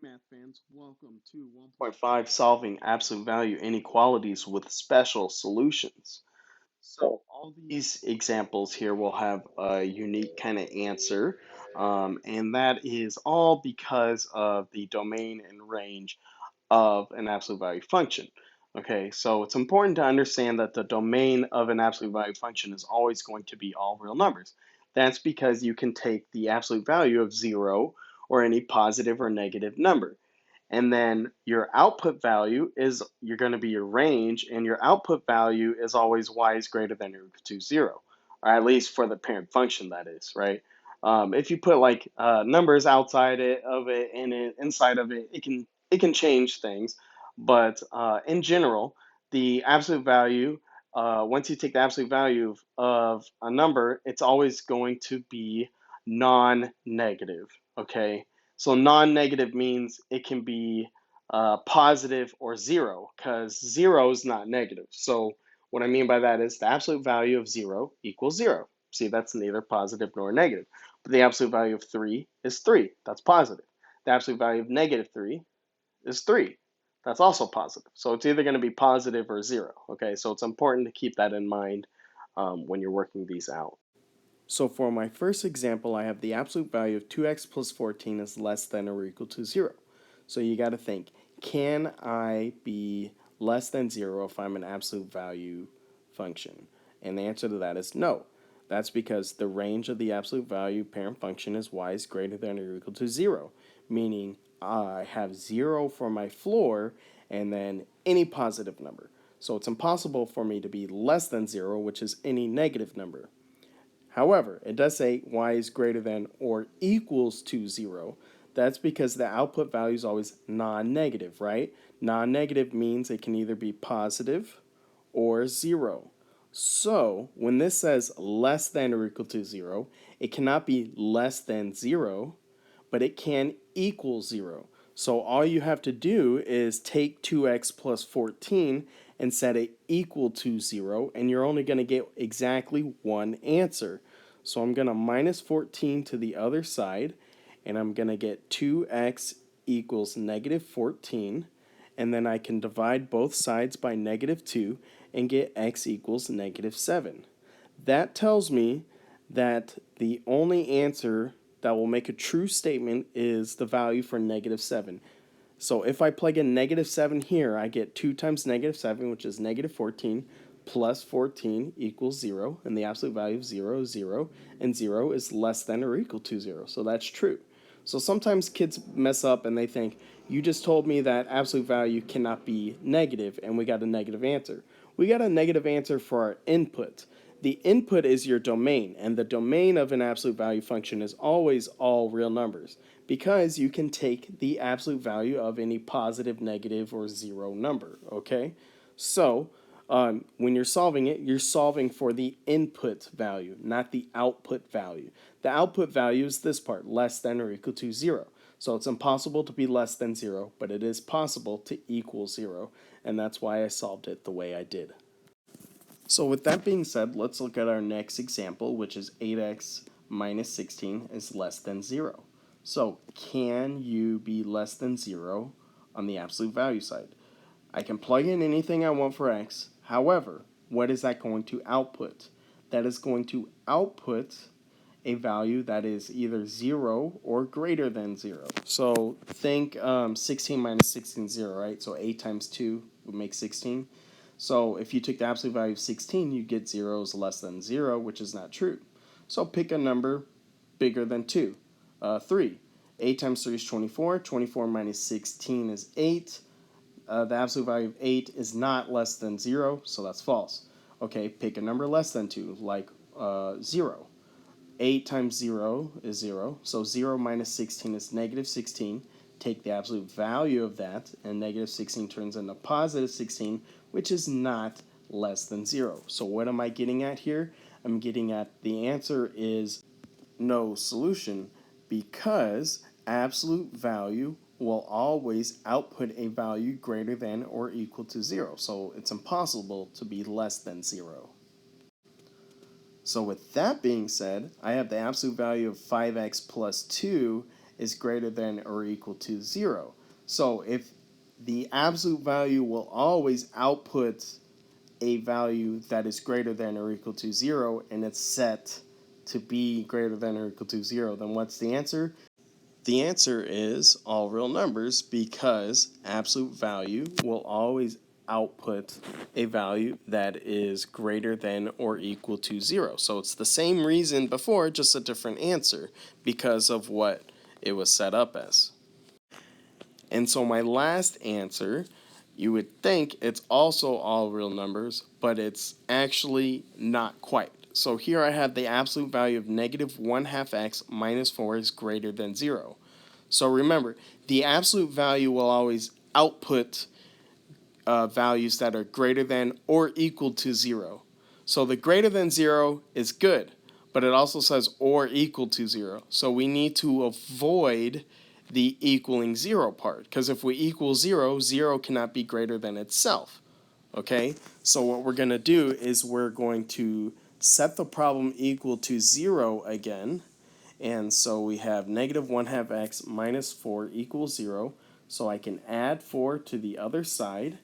Math fans, welcome to 1.5 Solving Absolute Value Inequalities with Special Solutions. So all these examples here will have a unique kind of answer, and that is all because of the domain and range of an absolute value function. Okay, so it's important to understand that the domain of an absolute value function is always going to be all real numbers. That's because you can take the absolute value of 0 or any positive or negative number. And then your output value is you're going to be your range, and your output value is always y is greater than or equal to 0, or at least for the parent function, that is, right? If you put like numbers outside of it and inside of it, it can change things. But in general, the absolute value, once you take the absolute value of a number, it's always going to be non-negative. Okay, so non-negative means it can be positive or zero, because zero is not negative. So what I mean by that is the absolute value of 0 equals 0. See, that's neither positive nor negative. But the absolute value of 3 is 3. That's positive. The absolute value of -3 is 3. That's also positive. So it's either going to be positive or 0. Okay, so it's important to keep that in mind when you're working these out. So for my first example, I have the absolute value of 2x plus 14 is less than or equal to 0. So you got to think, can I be less than 0 if I'm an absolute value function? And the answer to that is no. That's because the range of the absolute value parent function is y is greater than or equal to 0, meaning I have 0 for my floor and then any positive number. So it's impossible for me to be less than 0, which is any negative number. However, it does say y is greater than or equals to 0. That's because the output value is always non-negative, right? Non-negative means it can either be positive or 0. So when this says less than or equal to 0, it cannot be less than 0, but it can equal 0. So all you have to do is take 2x plus 14 and set it equal to 0, and you're only going to get exactly one answer. So I'm going to minus 14 to the other side, and I'm going to get 2x equals negative 14, and then I can divide both sides by negative 2 and get x equals negative 7. That tells me that the only answer that will make a true statement is the value for negative 7. So if I plug in negative 7 here, I get 2 times negative 7, which is negative 14, plus 14 equals 0, and the absolute value of 0 is 0, and 0 is less than or equal to 0, so that's true. So sometimes kids mess up and they think, you just told me that absolute value cannot be negative, and we got a negative answer. We got a negative answer for our input. The input is your domain, and the domain of an absolute value function is always all real numbers, because you can take the absolute value of any positive, negative, or 0 number, okay? So when you're solving it, you're solving for the input value, not the output value. The output value is this part, less than or equal to 0. So it's impossible to be less than 0, but it is possible to equal 0, and that's why I solved it the way I did. So with that being said, let's look at our next example, which is 8x minus 16 is less than 0. So can you be less than 0 on the absolute value side? I can plug in anything I want for x. However, what is that going to output? That is going to output a value that is either 0 or greater than 0. So think 16 minus 16 is 0, right? So 8 times 2 would make 16. So if you took the absolute value of 16, you get 0 is less than 0, which is not true. So pick a number bigger than 2. 3. 8 times 3 is 24. 24 minus 16 is 8. The absolute value of 8 is not less than 0, so that's false. Okay, pick a number less than 2, like 0. 8 times 0 is 0, so 0 minus 16 is negative 16. Take the absolute value of that, and negative 16 turns into positive 16, which is not less than 0. So what am I getting at here? I'm getting at the answer is no solution, because absolute value will always output a value greater than or equal to 0. So it's impossible to be less than 0. So with that being said, I have the absolute value of 5x plus 2 is greater than or equal to 0. So if the absolute value will always output a value that is greater than or equal to 0, and it's set to be greater than or equal to 0, then what's the answer? The answer is all real numbers, because absolute value will always output a value that is greater than or equal to 0. So it's the same reason before, just a different answer because of what it was set up as. And so my last answer, you would think it's also all real numbers, but it's actually not quite. So here I have the absolute value of negative 1 half x minus 4 is greater than 0. So remember, the absolute value will always output values that are greater than or equal to 0. So the greater than 0 is good, but it also says or equal to 0. So we need to avoid the equaling 0 part, because if we equal 0, 0 cannot be greater than itself. Okay, so what we're going to do is we're going to set the problem equal to 0 again. And so we have negative 1 half x minus 4 equals 0. So I can add 4 to the other side,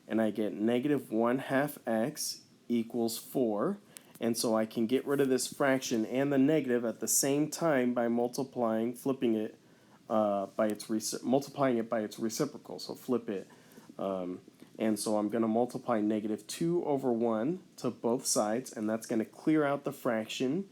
and I get negative 1 half x equals 4. And so I can get rid of this fraction and the negative at the same time by flipping it by its multiplying it by its reciprocal. So flip it. And so I'm going to multiply negative 2 over 1 to both sides, and that's going to clear out the fraction.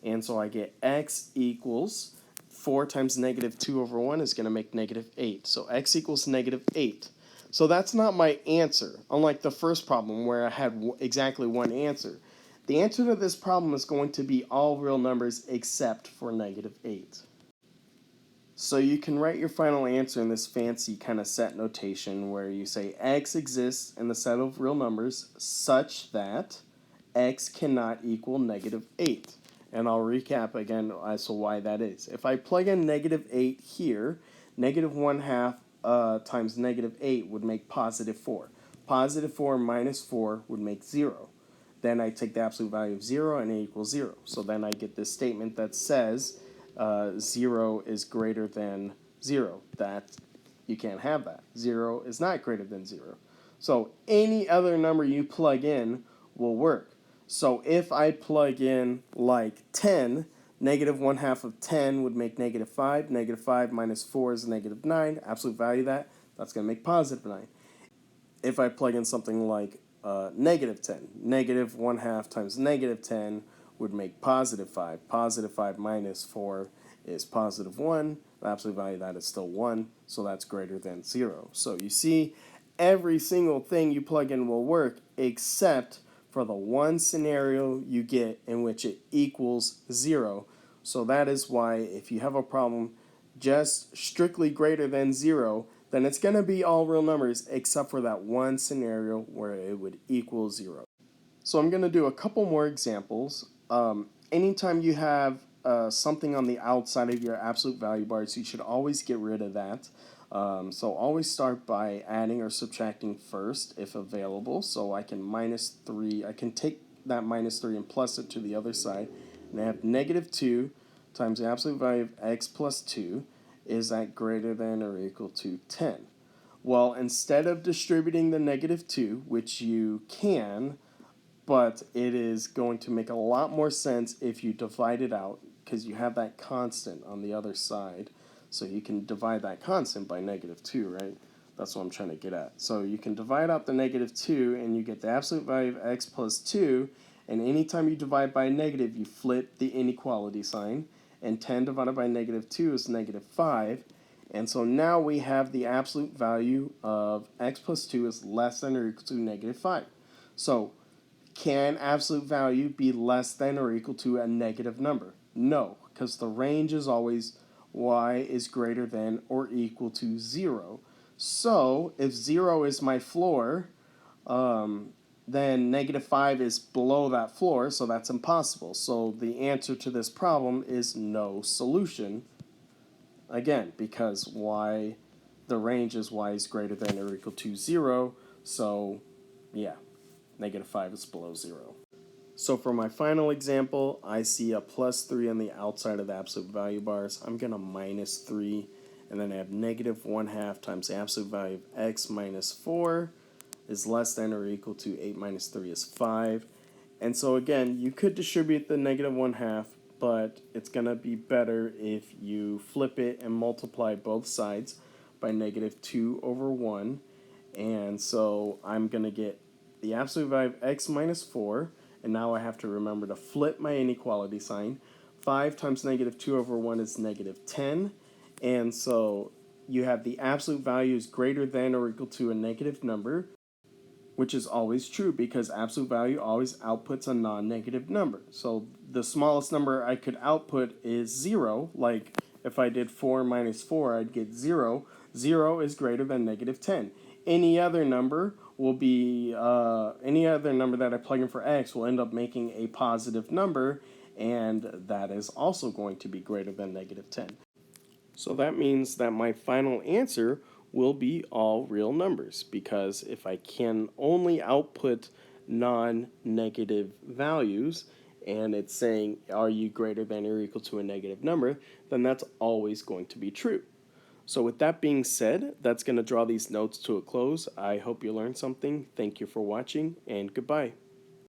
And so I get x equals 4 times negative 2 over 1 is going to make negative 8. So x equals negative 8. So that's not my answer, unlike the first problem where I had exactly one answer. The answer to this problem is going to be all real numbers except for negative 8. So you can write your final answer in this fancy kind of set notation where you say x exists in the set of real numbers such that x cannot equal negative 8. And I'll recap again as to why that is. If I plug in negative 8 here, negative 1 half times negative 8 would make positive 4. Positive 4 minus 4 would make 0. Then I take the absolute value of 0 and it equals 0. So then I get this statement that says 0 is greater than 0. That you can't have that. 0 is not greater than 0. So any other number you plug in will work. So if I plug in like 10, negative 1 half of 10 would make negative 5. Negative 5 minus 4 is negative 9. Absolute value of that's going to make positive 9. If I plug in something like negative 10, negative 1 half times negative 10 would make positive 5. Positive 5 minus 4 is positive 1. The absolute value of that is still 1, so that's greater than 0. So you see, every single thing you plug in will work except for the one scenario you get in which it equals 0. So that is why if you have a problem just strictly greater than 0, then it's going to be all real numbers except for that one scenario where it would equal 0. So I'm going to do a couple more examples. Anytime you have something on the outside of your absolute value bars, you should always get rid of that. So always start by adding or subtracting first if available. So I can I can take that minus 3 and plus it to the other side. And I have negative 2 times the absolute value of x plus 2. Is that greater than or equal to 10? Well, instead of distributing the negative 2, which you can, but it is going to make a lot more sense if you divide it out, because you have that constant on the other side. So you can divide that constant by negative 2, right? That's what I'm trying to get at. So you can divide out the negative 2, and you get the absolute value of x plus 2. And anytime you divide by a negative, you flip the inequality sign. And 10 divided by negative 2 is negative 5. And so now we have the absolute value of x plus 2 is less than or equal to negative 5. So can absolute value be less than or equal to a negative number? No, because the range is always y is greater than or equal to 0. So if 0 is my floor, then negative 5 is below that floor, so that's impossible. So the answer to this problem is no solution. Again, because the range is y is greater than or equal to 0, so yeah, negative 5 is below 0. So for my final example, I see a plus 3 on the outside of the absolute value bars. I'm going to minus 3, and then I have negative 1 half times the absolute value of x minus 4 is less than or equal to 8 minus 3 is 5. And so again, you could distribute the negative 1 half, but it's going to be better if you flip it and multiply both sides by negative 2 over 1. And so I'm going to get the absolute value of x minus 4. And now I have to remember to flip my inequality sign. 5 times negative 2 over 1 is negative 10. And so you have the absolute value is greater than or equal to a negative number, which is always true because absolute value always outputs a non-negative number. So the smallest number I could output is 0. Like if I did 4 minus 4, I'd get 0. 0 is greater than negative 10. Any other number will be, any other number that I plug in for x will end up making a positive number, and that is also going to be greater than negative 10. So that means that my final answer will be all real numbers, because if I can only output non-negative values and it's saying are you greater than or equal to a negative number, then that's always going to be true. So with that being said, that's going to draw these notes to a close. I hope you learned something. Thank you for watching, and goodbye.